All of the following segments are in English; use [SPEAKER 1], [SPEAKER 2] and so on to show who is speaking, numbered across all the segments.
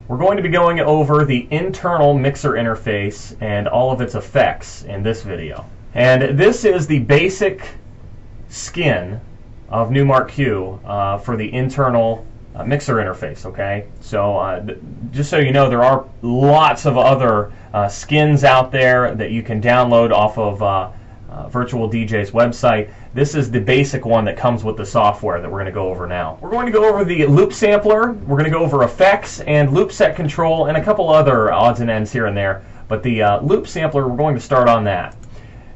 [SPEAKER 1] We're going to be going over the internal mixer interface and all of its effects in this video. And this is the basic skin of Numark Q for the internal mixer interface, okay? So just so you know, there are lots of other skins out there that you can download off of Virtual DJ's website. This is the basic one that comes with the software that we're going to go over now. We're going to go over the loop sampler, we're going to go over effects and loop set control and a couple other odds and ends here and there. But the loop sampler, we're going to start on that.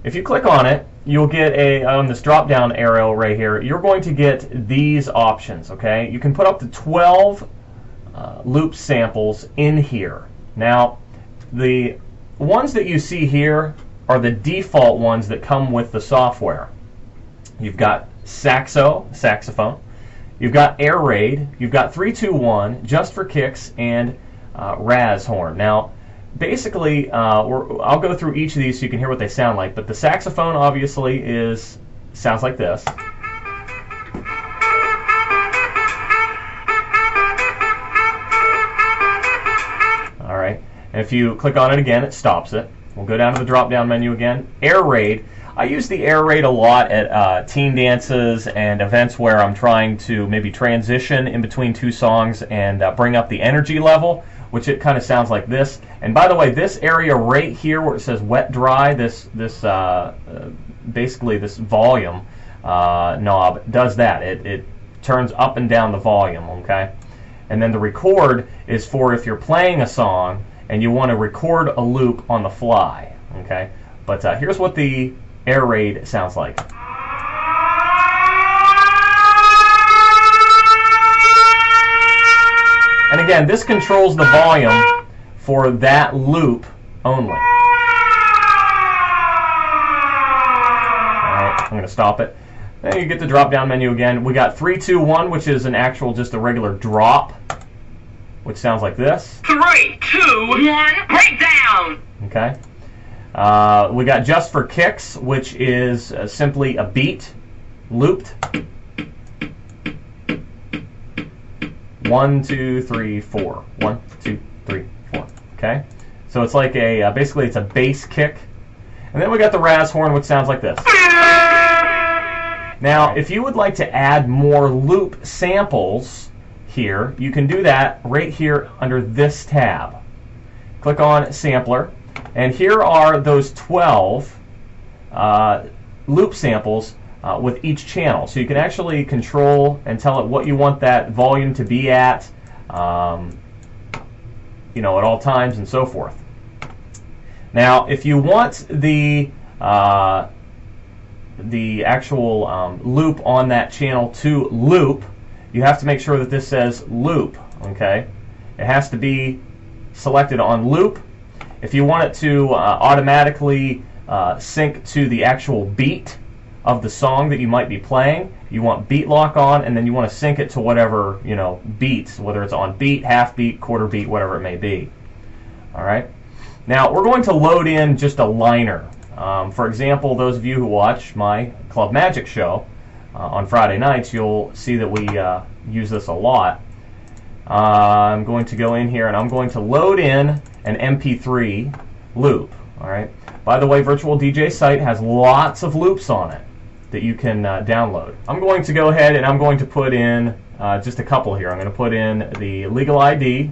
[SPEAKER 1] If you click on it, you'll get on this drop down arrow right here, you're going to get these options, okay? You can put up to 12 loop samples in here. Now, the ones that you see here are the default ones that come with the software. You've got saxophone, you've got air raid, you've got 3-2-1, just for kicks, and Raz horn. Now, basically, I'll go through each of these so you can hear what they sound like, but the saxophone obviously sounds like this. Alright, and if you click on it again, it stops it. We'll go down to the drop-down menu again. Air raid. I use the air raid a lot at teen dances and events where I'm trying to maybe transition in between two songs and bring up the energy level, which it kind of sounds like this. And by the way, this area right here where it says wet dry, basically this volume knob does that. It turns up and down the volume, okay? And then the record is for if you're playing a song and you want to record a loop on the fly, okay? But here's what the air raid sounds like. And again, this controls the volume for that loop only. Alright, I'm going to stop it. Then you get the drop-down menu again. We got 3-2-1, which is an actual, just a regular drop, which sounds like this.
[SPEAKER 2] 3, 2, 1, breakdown!
[SPEAKER 1] Okay. We got just for kicks, which is simply a beat looped. 1, 2, 3, 4. 1, 2, 3, 4. Okay. So it's like basically it's a bass kick. And then we got the Raz horn, which sounds like this. Now, if you would like to add more loop samples here, you can do that right here under this tab. Click on Sampler, and here are those 12 loop samples with each channel. So you can actually control and tell it what you want that volume to be at, at all times and so forth. Now, if you want the actual loop on that channel to loop, you have to make sure that this says loop, okay? It has to be selected on loop. If you want it to automatically sync to the actual beat of the song that you might be playing, you want beat lock on, and then you want to sync it to whatever, beats, whether it's on beat, half beat, quarter beat, whatever it may be. All right? Now, we're going to load in just a liner. For example, those of you who watch my Club Magic show on Friday nights, you'll see that we use this a lot. I'm going to go in here and I'm going to load in an MP3 loop. All right. By the way, Virtual DJ site has lots of loops on it that you can download. I'm going to go ahead and I'm going to put in just a couple here. I'm going to put in the Legal ID.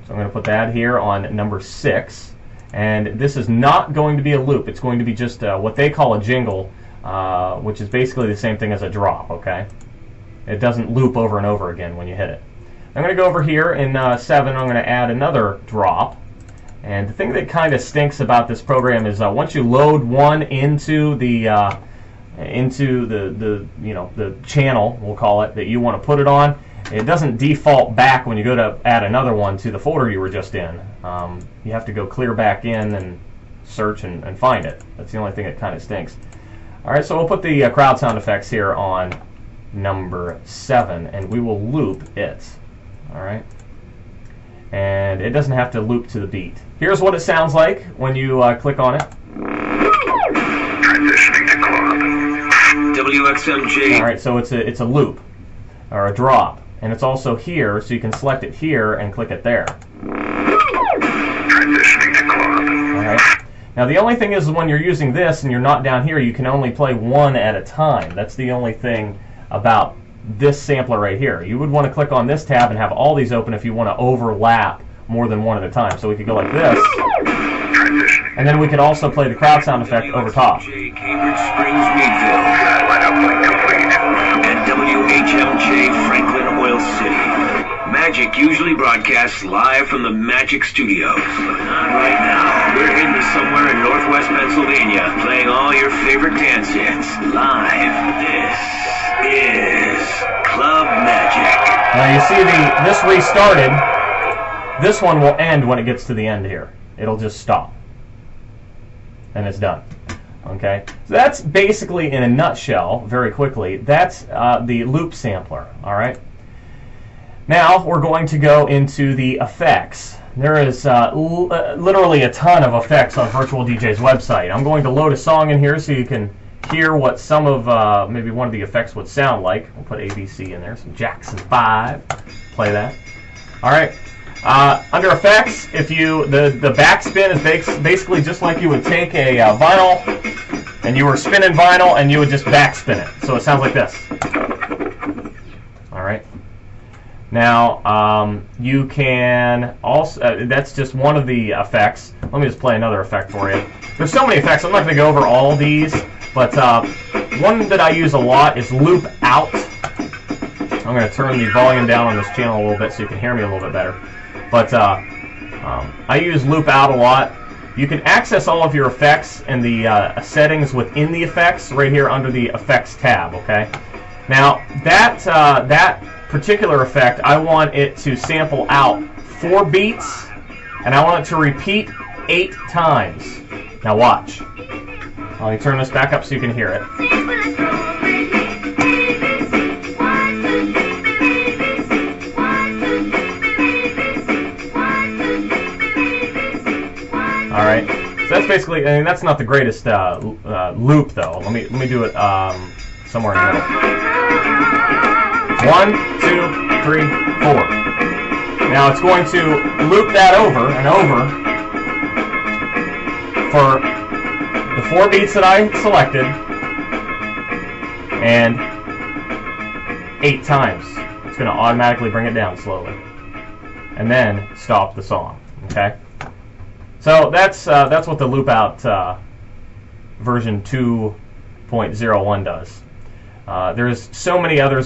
[SPEAKER 1] So I'm going to put that here on number 6. And this is not going to be a loop. It's going to be just what they call a jingle, which is basically the same thing as a drop, okay? It doesn't loop over and over again when you hit it. I'm going to go over here in 7, I'm going to add another drop. And the thing that kind of stinks about this program is once you load one into the channel, we'll call it, that you want to put it on, it doesn't default back when you go to add another one to the folder you were just in. You have to go clear back in and search and find it. That's the only thing that kind of stinks. Alright, so we'll put the crowd sound effects here on number 7, and we will loop it. Alright? And it doesn't have to loop to the beat. Here's what it sounds like when you click on it.
[SPEAKER 2] Transitioning to club. WXMG.
[SPEAKER 1] Alright, so it's a loop, or a drop. and it's also here, so you can select it here and click it there.
[SPEAKER 3] Transitioning to club.
[SPEAKER 1] Alright. Now the only thing is when you're using this and you're not down here, you can only play one at a time. That's the only thing about this sampler right here. You would want to click on this tab and have all these open if you want to overlap more than one at a time. So we could go like this,
[SPEAKER 3] Transitioning.
[SPEAKER 1] and then we could also play the crowd sound effect over top.
[SPEAKER 4] Cambridge Springs, Meadville,
[SPEAKER 3] Satellite uplink complete.
[SPEAKER 4] and WHMJ Franklin Oil City. Magic usually broadcasts live from the Magic Studios, but not right now. We're hidden somewhere in northwest Pennsylvania, playing all your favorite dance hits live. This is Club Magic.
[SPEAKER 1] Now you see this restarted. This one will end when it gets to the end here. It'll just stop. And it's done. Okay? So that's basically, in a nutshell, very quickly, that's the loop sampler. Alright? Now we're going to go into the effects. There is literally a ton of effects on Virtual DJ's website. I'm going to load a song in here so you can hear what some of, maybe one of the effects would sound like. We'll put ABC in there, some Jackson 5. Play that. Alright. Under effects, if you the backspin is basically just like you would take a vinyl and you were spinning vinyl and you would just backspin it. So it sounds like this. Alright. Now, you can also, that's just one of the effects. Let me just play another effect for you. There's so many effects, I'm not going to go over all these, but one that I use a lot is loop out. I'm going to turn the volume down on this channel a little bit so you can hear me a little bit better. But I use loop out a lot. You can access all of your effects and the settings within the effects right here under the effects tab, okay? Now, that particular effect, I want it to sample out 4 beats, and I want it to repeat 8 times. Now watch. Let me turn this back up so you can hear it. Alright, so that's basically, I mean, that's not the greatest loop though. Let me do it somewhere in the middle. 1, 2, 3, 4. Now it's going to loop that over and over for the 4 beats that I selected and 8 times. It's going to automatically bring it down slowly and then stop the song. Okay. So that's what the loop out version 2.01 does. There's so many others.